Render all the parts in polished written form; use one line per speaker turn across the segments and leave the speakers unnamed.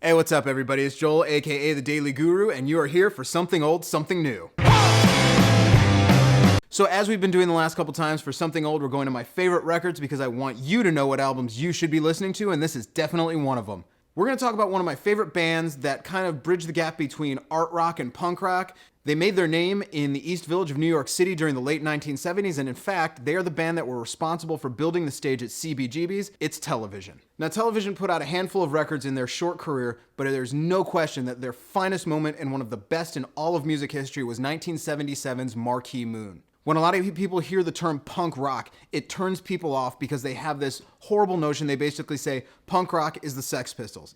Hey, what's up, everybody? It's Joel, aka the Daily Guru, and you are here for something old, something new. So as we've been doing the last couple times for something old, we're going to my favorite records because I want you to know what albums you should be listening to, and this is definitely one of them. We're going to talk about one of my favorite bands that kind of bridge the gap between art rock and punk rock. They made their name in the East Village of New York City during the late 1970s, and in fact, they are the band that were responsible for building the stage at CBGB's. It's Television. Now, Television put out a handful of records in their short career, but there's no question that their finest moment and one of the best in all of music history was 1977's Marquee Moon. When a lot of people hear the term punk rock, it turns people off because they have this horrible notion. They basically say punk rock is the Sex Pistols.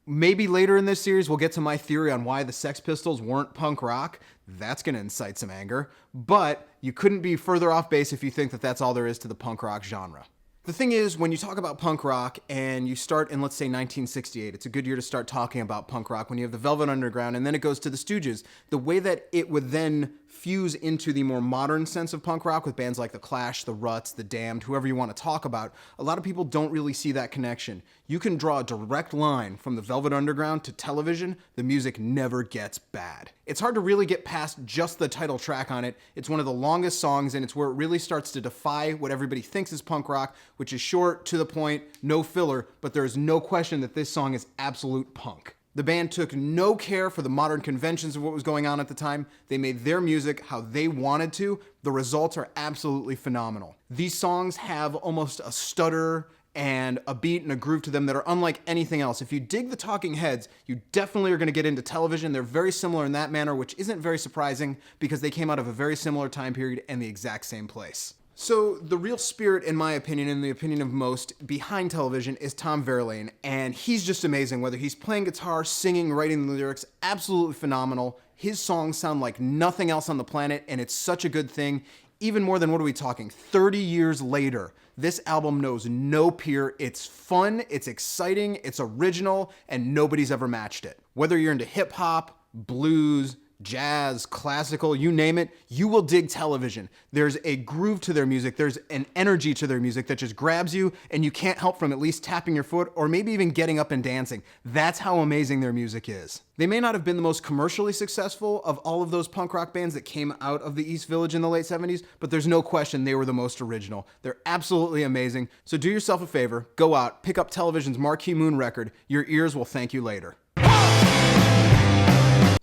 Maybe later in this series, we'll get to my theory on why the Sex Pistols weren't punk rock. That's going to incite some anger. But you couldn't be further off base if you think that that's all there is to the punk rock genre. The thing is, when you talk about punk rock and you start in, let's say, 1968, it's a good year to start talking about punk rock when you have the Velvet Underground and then it goes to the Stooges. The way that it would then fuse into the more modern sense of punk rock with bands like The Clash, The Ruts, The Damned, whoever you want to talk about, a lot of people don't really see that connection. You can draw a direct line from the Velvet Underground to Television, the music never gets bad. It's hard to really get past just the title track on it. It's one of the longest songs, and it's where it really starts to defy what everybody thinks is punk rock, which is short, to the point, no filler, but there is no question that this song is absolute punk. The band took no care for the modern conventions of what was going on at the time. They made their music how they wanted to. The results are absolutely phenomenal. These songs have almost a stutter and a beat and a groove to them that are unlike anything else. If you dig the Talking Heads, you definitely are going to get into Television. They're very similar in that manner, which isn't very surprising because they came out of a very similar time period and the exact same place. So the real spirit, in my opinion, in the opinion of most, behind Television is Tom Verlaine, and he's just amazing. Whether he's playing guitar, singing, writing the lyrics, absolutely phenomenal. His songs sound like nothing else on the planet, and it's such a good thing. Even more than, what are we talking, 30 years later, this album knows no peer. It's fun, it's exciting, it's original, and nobody's ever matched it. Whether you're into hip hop, blues, jazz, classical, you name it, you will dig Television. There's a groove to their music, there's an energy to their music that just grabs you and you can't help from at least tapping your foot or maybe even getting up and dancing. That's how amazing their music is. They may not have been the most commercially successful of all of those punk rock bands that came out of the East Village in the late 70s, but there's no question they were the most original. They're absolutely amazing. So do yourself a favor, go out, pick up Television's Marquee Moon record. Your ears will thank you later.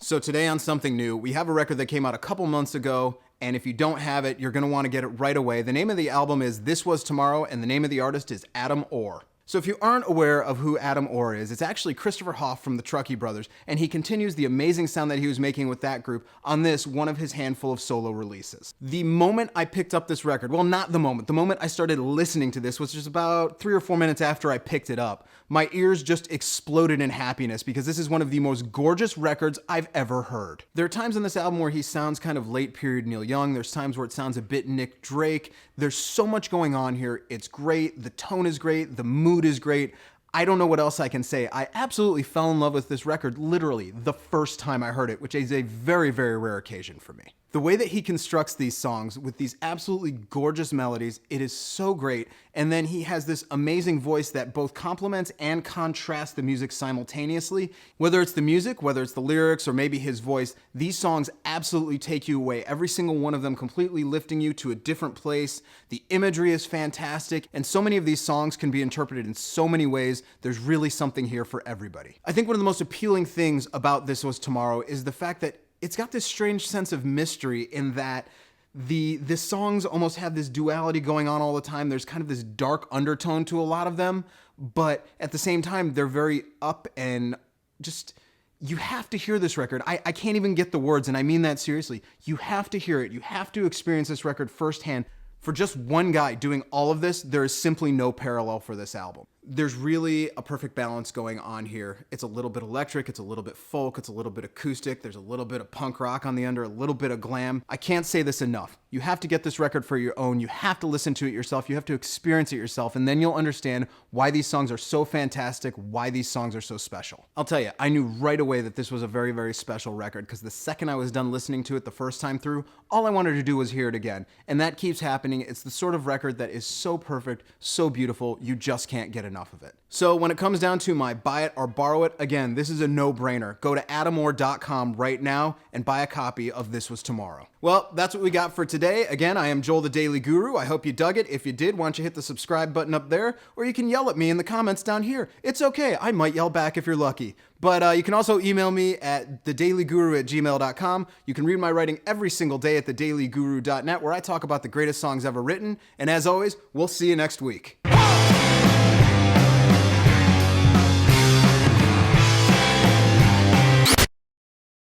So today on Something New, we have a record that came out a couple months ago, and if you don't have it, you're going to want to get it right away. The name of the album is This Was Tomorrow, and the name of the artist is Adam Orr. So if you aren't aware of who Adam Orr is, it's actually Christopher Hoff from the Truckee Brothers, and he continues the amazing sound that he was making with that group on this, one of his handful of solo releases. The moment I picked up this record, well, not the moment I started listening to this, which was about 3 or 4 minutes after I picked it up, my ears just exploded in happiness because this is one of the most gorgeous records I've ever heard. There are times on this album where he sounds kind of late period Neil Young. There's times where it sounds a bit Nick Drake. There's so much going on here. It's great. The tone is great. The mood is great. I don't know what else I can say. I absolutely fell in love with this record literally the first time I heard it, which is a very, very rare occasion for me. The way that he constructs these songs with these absolutely gorgeous melodies, it is so great. And then he has this amazing voice that both complements and contrasts the music simultaneously. Whether it's the music, whether it's the lyrics, or maybe his voice, these songs absolutely take you away. Every single one of them completely lifting you to a different place. The imagery is fantastic, and so many of these songs can be interpreted in so many ways. There's really something here for everybody. I think one of the most appealing things about This Was Tomorrow is the fact that it's got this strange sense of mystery in that the songs almost have this duality going on all the time. There's kind of this dark undertone to a lot of them, but at the same time, they're very up and just, you have to hear this record. I can't even get the words, and I mean that seriously. You have to hear it. You have to experience this record firsthand. For just one guy doing all of this, there is simply no parallel for this album. There's really a perfect balance going on here. It's a little bit electric, it's a little bit folk, it's a little bit acoustic, there's a little bit of punk rock on the under, a little bit of glam. I can't say this enough. You have to get this record for your own, you have to listen to it yourself, you have to experience it yourself, and then you'll understand why these songs are so fantastic, why these songs are so special. I'll tell you, I knew right away that this was a very, very special record, because the second I was done listening to it the first time through, all I wanted to do was hear it again. And that keeps happening. It's the sort of record that is so perfect, so beautiful, you just can't get enough. enough of it. So when it comes down to my buy it or borrow it, again, this is a no-brainer. Go to adamore.com right now and buy a copy of This Was Tomorrow. Well, that's what we got for today. Again, I am Joel the Daily Guru. I hope you dug it. If you did, why don't you hit the subscribe button up there, or you can yell at me in the comments down here. It's okay. I might yell back if you're lucky. But you can also email me at thedailyguru@gmail.com. You can read my writing every single day at thedailyguru.net, where I talk about the greatest songs ever written. And as always, we'll see you next week.